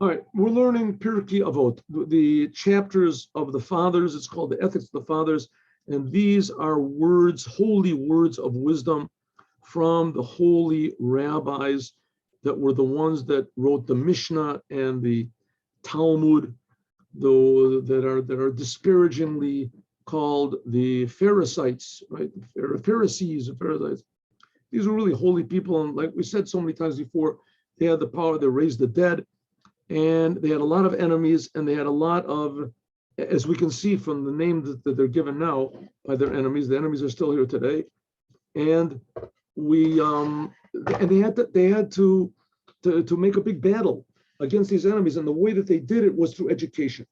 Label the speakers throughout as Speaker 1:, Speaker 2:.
Speaker 1: All right, we're learning Pirki Avot, the chapters of the fathers. It's called the Ethics of the Fathers, and these are words, holy words of wisdom from the holy rabbis that were the ones that wrote the Mishnah and the Talmud, though that are disparagingly called the Pharisees, right? The Pharisees, the Pharisees. These were really holy people, and like we said so many times before, they had the power to raise the dead. And they had a lot of enemies, and they had a lot of, as we can see from the name that they're given now by their enemies, the enemies are still here today. And they had to make a big battle against these enemies, and the way that they did it was through education.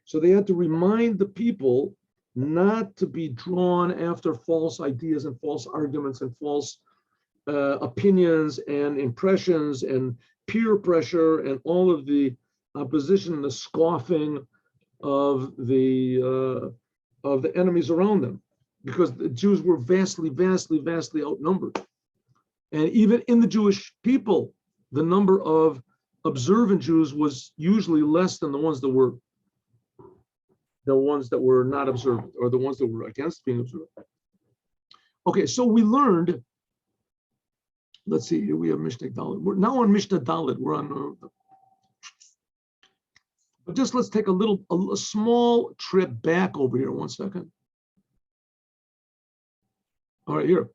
Speaker 1: So they had to remind the people not to be drawn after false ideas and false arguments and false opinions and impressions and peer pressure and all of the opposition and the scoffing of the enemies around them, because the Jews were vastly outnumbered. And even in the Jewish people, the number of observant Jews was usually less than the ones that were not observant, or the ones that were against being observant. Okay, so we learned. Let's see, here we have Mishnah Dalet. We're now on Mishnah Dalet. We're on, but just let's take a small trip back over here. 1 second. All right, here.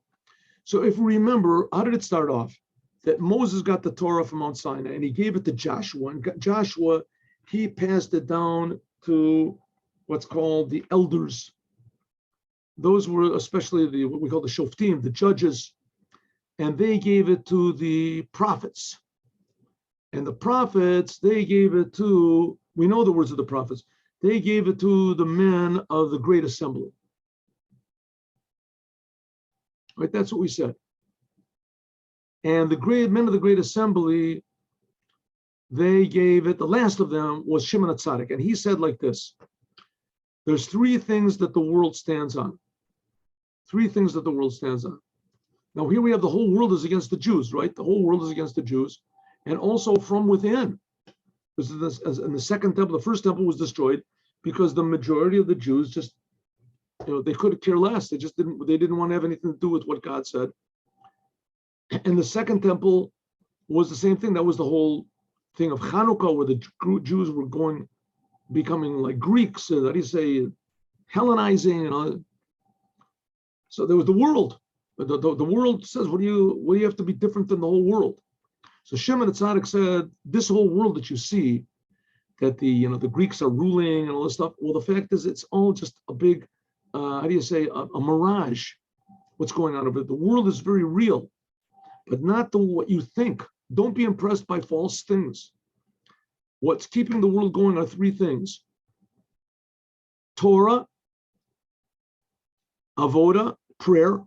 Speaker 1: So if we remember, how did it start off? That Moses got the Torah from Mount Sinai, and he gave it to Joshua. And Joshua, he passed it down to what's called the elders. Those were especially what we call the shoftim, the judges. And they gave it to the prophets. And the prophets, they gave it to, we know the words of the prophets, they gave it to the men of the great assembly. Right, that's what we said. And the great men of the great assembly, they gave it, the last of them was Shimon HaTzadik. And he said like this: there's three things that the world stands on. Three things that the world stands on. Now here we have the whole world is against the Jews, right? The whole world is against the Jews, and also from within. This is in the second temple. The first temple was destroyed because the majority of the Jews just, they could care less. They didn't want to have anything to do with what God said. And the second temple was the same thing. That was the whole thing of Hanukkah, where the Jews were becoming like Greeks. How do you say, Hellenizing and all. So there was the world. The world says, what do you have to be different than the whole world? So Shimon HaTzadik said, this whole world that you see, that the Greeks are ruling and all this stuff. Well, the fact is, it's all just a big, a mirage. What's going on over there? The world is very real, but not what you think. Don't be impressed by false things. What's keeping the world going are three things: Torah, avoda, prayer,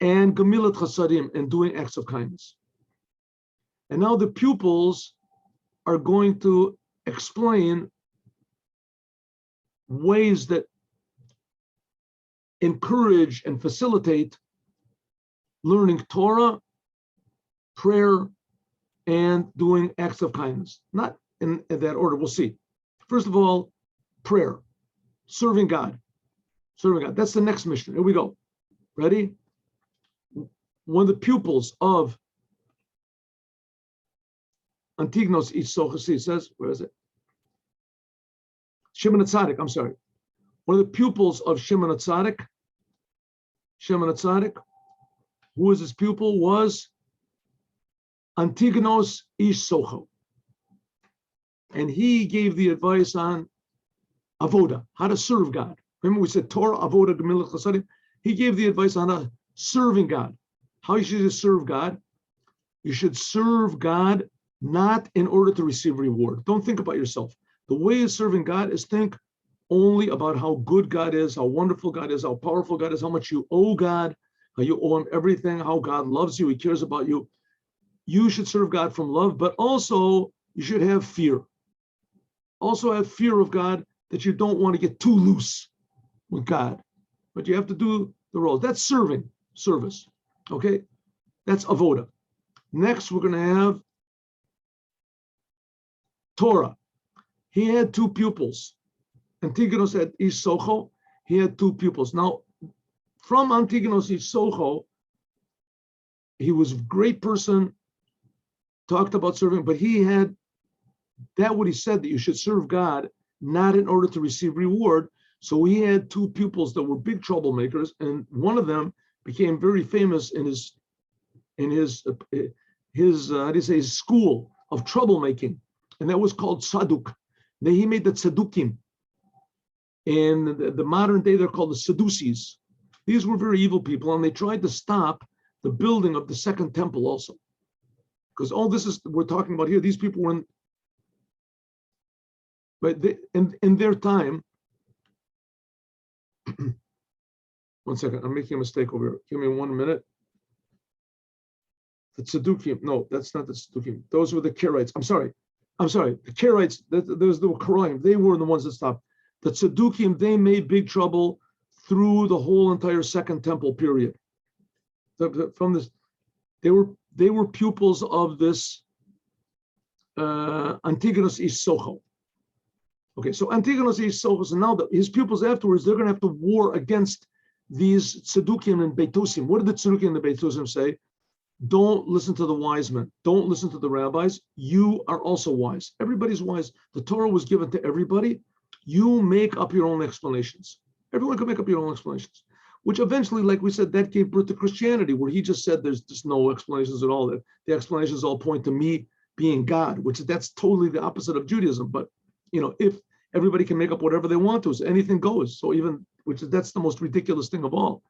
Speaker 1: and gemilat chasadim, and doing acts of kindness. And now the pupils are going to explain ways that encourage and facilitate learning Torah, prayer, and doing acts of kindness. Not in that order, we'll see. First of all, prayer, serving God. Serving God. That's the next mission. Here we go. Ready? One of the pupils of Antignos Isochasi says, where is it? Shimon HaTzadik, I'm sorry. One of the pupils of Shimon HaTzadik, who was his pupil, was Antignos Isocho. And he gave the advice on avoda, how to serve God. Remember we said Torah, avoda, gemilat chasadim. He gave the advice on serving God. How you should serve God? You should serve God not in order to receive reward. Don't think about yourself. The way of serving God is think only about how good God is, how wonderful God is, how powerful God is, how much you owe God, how you owe him everything, how God loves you, he cares about you. You should serve God from love, but also you should have fear. Also have fear of God, that you don't want to get too loose with God, but you have to do the roles. That's service. Okay, that's avoda. Next, we're going to have Torah. He had two pupils. Antigonus at Ish Socho, he had two pupils. Now, from Antigonus Ish Socho, he was a great person, talked about serving, but he had that what he said, that you should serve God, not in order to receive reward. So he had two pupils that were big troublemakers, and one of them became very famous in his his school of troublemaking, and that was called Saduk. Then he made the Tzadukim. In the modern day, they're called the Sadducees. These were very evil people, and they tried to stop the building of the second temple also. Because all this is we're talking about here, these people were in their time. One second, I'm making a mistake over here. Give me 1 minute. The Tzedukim, no, that's not the Tzedukim. Those were the Karaites. I'm sorry. The Karaites, those were Karaim. They were the ones that stopped. The Tzedukim, they made big trouble through the whole entire Second Temple period. From this, they were pupils of this Antigonus Ish Socho. Okay, so Antigonus Ish Socho, so now his pupils afterwards, they're going to have to war against these Tzedukim and Beitusim. What did the Tzedukim and the Beitusim say? Don't listen to the wise men. Don't listen to the rabbis. You are also wise. Everybody's wise. The Torah was given to everybody. You make up your own explanations. Everyone can make up your own explanations, which eventually, like we said, that gave birth to Christianity, where he just said there's just no explanations at all. That the explanations all point to me being God, which that's totally the opposite of Judaism. But if everybody can make up whatever they want to, so anything goes. So that's the most ridiculous thing of all.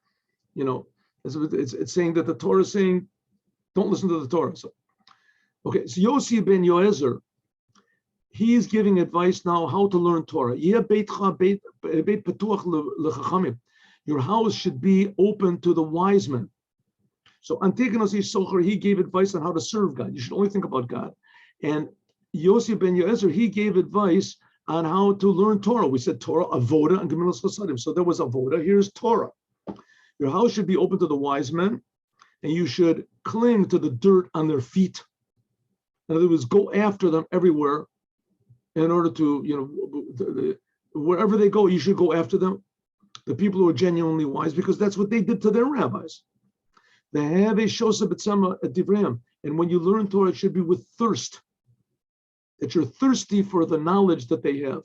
Speaker 1: It's saying that the Torah is saying, don't listen to the Torah. So, okay, so Yossi ben Yoezer, he is giving advice now how to learn Torah. Your house should be open to the wise men. So Antigonus Ish Socho, he gave advice on how to serve God. You should only think about God. And Yossi ben Yoezer, he gave advice on how to learn Torah. We said Torah, Avoda, and Gemilas Chasadim. So there was Avoda, here's Torah. Your house should be open to the wise men, and you should cling to the dirt on their feet. In other words, go after them everywhere in order to, wherever they go, you should go after them. The people who are genuinely wise, because that's what they did to their rabbis. They have a shosa b'tzama at Divrayim. And when you learn Torah, it should be with thirst. That you're thirsty for the knowledge that they have.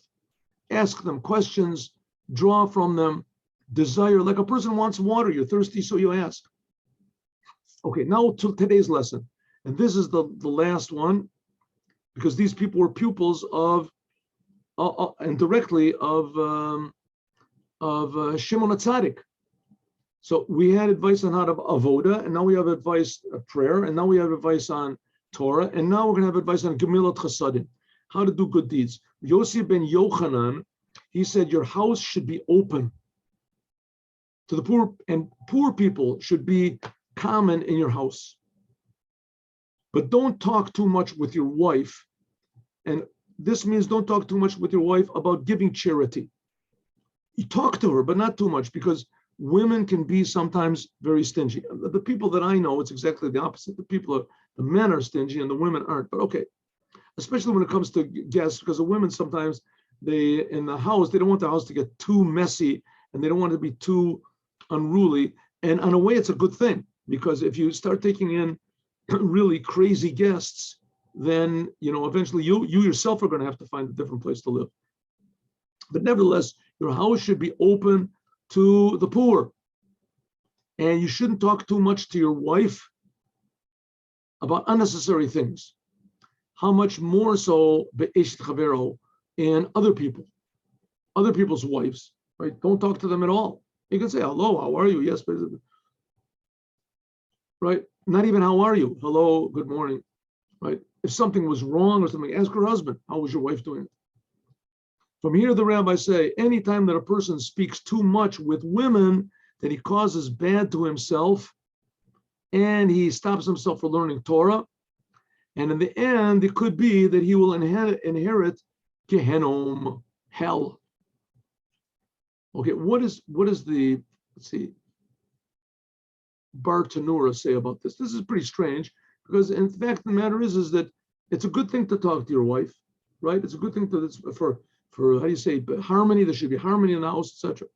Speaker 1: Ask them questions, draw from them, desire. Like a person wants water, you're thirsty, so you ask. Okay, now to today's lesson. And this is the last one, because these people were pupils of, and directly of Shimon HaTzadik. So we had advice on how to avoda, and now we have advice of prayer, and now we have advice on Torah, and now we're going to have advice on Gemilat Chasadim, how to do good deeds. Yossi ben Yochanan, he said your house should be open to the poor, and poor people should be common in your house. But don't talk too much with your wife, and this means don't talk too much with your wife about giving charity. You talk to her, but not too much, because women can be sometimes very stingy. The people that I know, it's exactly the opposite. The men are stingy and the women aren't. But okay, especially when it comes to guests, because the women sometimes in the house, they don't want the house to get too messy, and they don't want it to be too unruly. And in a way, it's a good thing, because if you start taking in really crazy guests, then eventually you yourself are going to have to find a different place to live. But nevertheless, your house should be open to the poor, and you shouldn't talk too much to your wife about unnecessary things. How much more so be'eshet chavero and other people's wives, right? Don't talk to them at all. You can say hello, how are you? Yes, but right? Not even how are you? Hello, good morning, right? If something was wrong or something, ask her husband, how was your wife doing? From here, the rabbis say, anytime that a person speaks too much with women, that he causes bad to himself, and he stops himself from learning Torah. And in the end, it could be that he will inherit Gehenom, hell. Okay, what is the, let's see, Bar Tanura say about this? This is pretty strange, because in fact, the matter is that it's a good thing to talk to your wife. right? It's a good thing for how do you say, harmony. There should be harmony in the house, etc.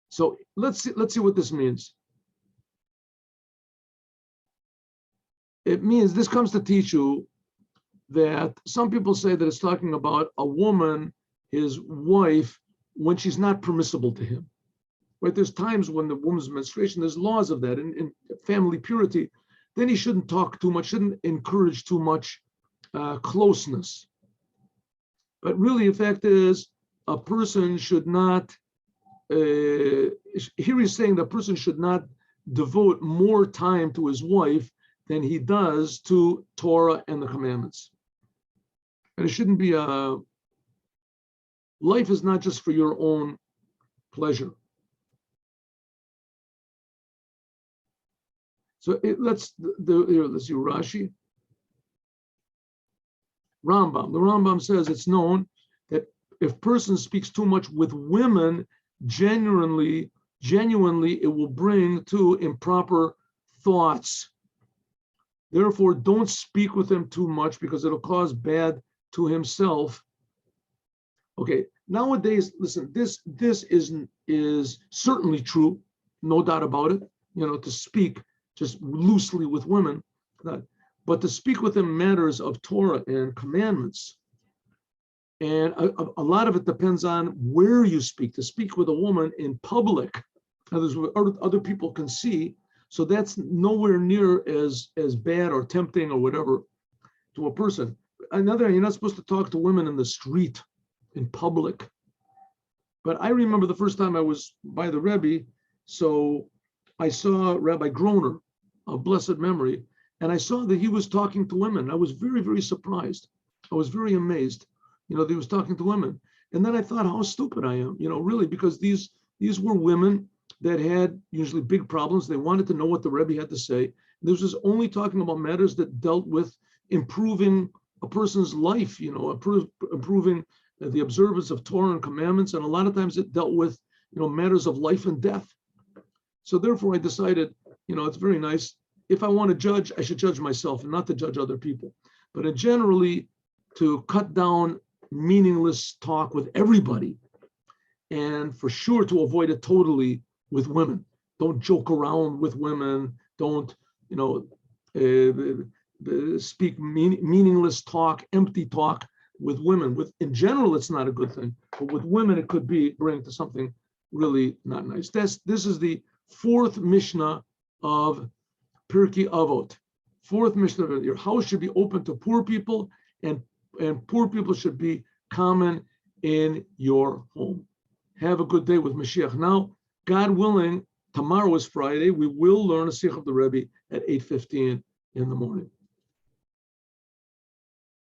Speaker 1: So let's see what this means. It means this comes to teach you that some people say that it's talking about a woman, his wife, when she's not permissible to him. Right? There's times when the woman's menstruation, there's laws of that in family purity. Then he shouldn't talk too much, shouldn't encourage too much closeness. But really, the fact is, a person should not, here he's saying the person should not devote more time to his wife than he does to Torah and the commandments. And it shouldn't be life is not just for your own pleasure. So let's see Rashi. Rambam. The Rambam says it's known that if person speaks too much with women, genuinely, it will bring to improper thoughts. Therefore, don't speak with him too much because it'll cause bad to himself. Okay, nowadays, listen, this is certainly true, no doubt about it. To speak just loosely with women, but to speak with them matters of Torah and commandments. And a lot of it depends on where you speak. To speak with a woman in public, other people can see, so that's nowhere near as bad or tempting or whatever to a person. Another, you're not supposed to talk to women in the street, in public. But I remember the first time I was by the Rebbe, so I saw Rabbi Groner, of blessed memory, and I saw that he was talking to women. I was very, very surprised. I was very amazed, that he was talking to women. And then I thought, how stupid I am, really, because these were women that had usually big problems. They wanted to know what the Rebbe had to say. This was only talking about matters that dealt with improving a person's life, improving the observance of Torah and commandments. And a lot of times it dealt with, matters of life and death. So therefore I decided, it's very nice. If I want to judge, I should judge myself and not to judge other people. But generally, to cut down meaningless talk with everybody, and for sure to avoid it totally with women. Don't joke around with women. Don't, speak meaningless talk, empty talk with women. In general, it's not a good thing. But with women, it could bring to something really not nice. This is the fourth Mishnah of Pirki Avot. Fourth Mishnah of your house should be open to poor people, and poor people should be common in your home. Have a good day with Mashiach. Now, God willing, tomorrow is Friday. We will learn a Sikh of the Rebbe at 8:15 in the morning.